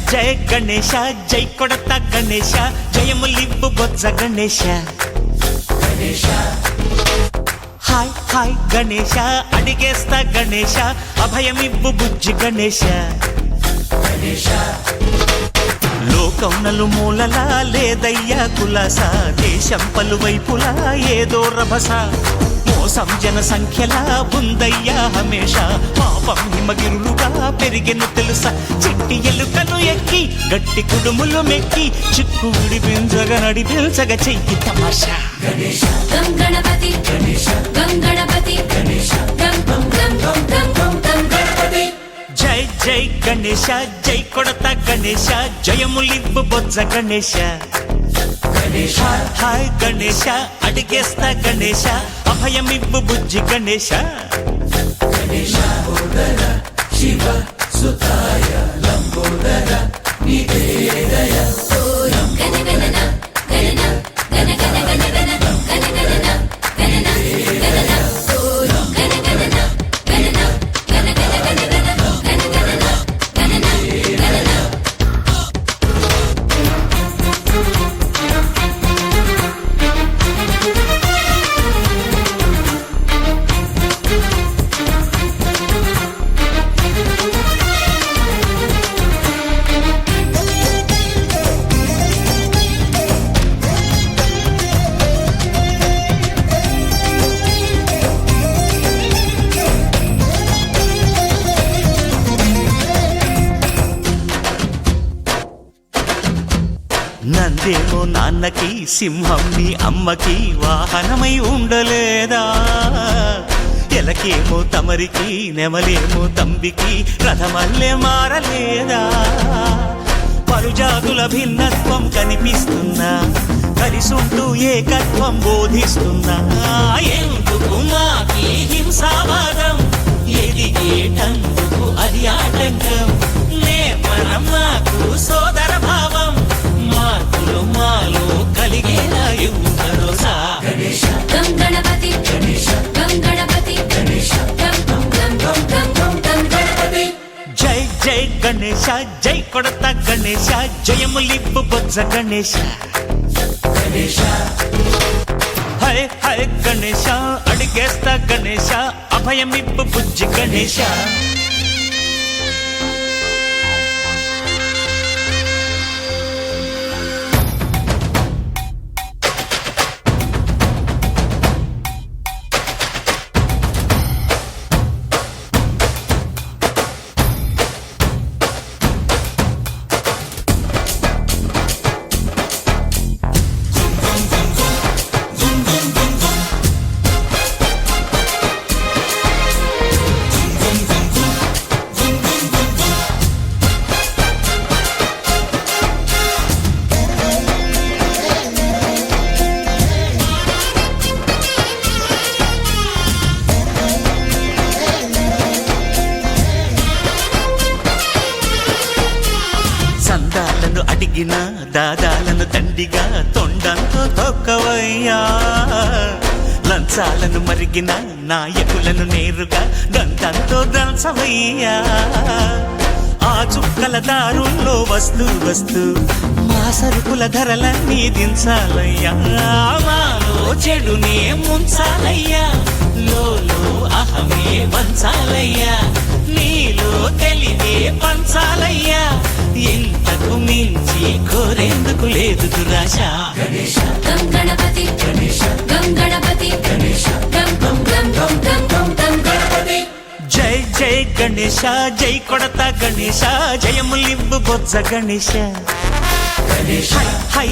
జయ గణేశ జై కొడత గణేశ జయములివ్వు బొజ్జ Ganesha hi hi Ganesha అడిగేస్తా Ganesha అభయమివ్వు బుజ్జి గణేశ లోకం నలుమూలలా లేదయ్యా కులాస దేశం పలువైపులా ఏదో రభస మోసం జన సంఖ్యలా ఉందయ్యా హమేష పాపం హిమగిరులుగా పెరిగెను తెలుసా చిట్టి ఎలుకలు ఎక్కి గట్టి కుడుములు మెక్కి చిక్కు విడిపించగా నడిపించగా చెయ్యి తమాషా గం గణపతి గం గణపతి గం గం గం గం గం గం గం గణపతి జై జై గణేశ జై కొడత గణేశ జయములివ్వు బొజ్జ గణేశ హాయ్ గణేశ అడిగేస్తా గణేశ అభయమివ్వు బుజ్జి గణేశ శివ సుతాయ లంబోదర నివేదయ గణగణన గణన గణ గణ గణ గణ గణగణన గణన గణన గణగణన గణన గణ గణ గణ గణ గణగణన గణన గణన నందేమో నాన్నకి సింహం నీ అమ్మకి వాహనమై ఉండలేదా ఎలకేమో తమరికి నెమలేమో తంబికి రథమల్లే మారలేదా పలుజాతుల భిన్నత్వం కనిపిస్తున్నా కలిసుంటూ ఏకత్వం బోధిస్తున్నా ఎందుకు మాకి హింసావాదం ఎదిగేటందుకు అది ఆటంకం నేపరం మాకు సోదర భావం మార్పులు మాలో కలిగేలా భరోసా గం గణపతి గం గణపతి గం గం గం గం గం గం గం గణపతి జై జై గణేశ జై కొడత గణేశ జయములివ్వు బొజ్జ గణేశ హై హై గణేశ అడిగేస్తా గణేశ అభయమివ్వు బుజ్జి గణేశ సందాలను అడిగిన దాదాలను దండిగా తొండంతో తొక్కవయ్యా లంచాలను మరిగిన నాయకులను నేరుగా దంతంతో దంచవయ్యా ఆ చుక్కల దారుల్లో వస్తూ వస్తూ మా సరుకుల ధరలన్నీ దించాలయ్యా మాలో చెడునే ముంచాలయ్యా లోలో అహమే పంచాలయ్యా నీలో తెలివే పంచాలయ్యా ఇంతకు మించి కోరేందుకు లేదు దురాశ గం గణపతి గం గణపతి గం గం గం గం గం గం గం గణపతి జై జై గణేశ జై కొడత గణేశ జయములివ్వు బొజ్జ గణేశ హై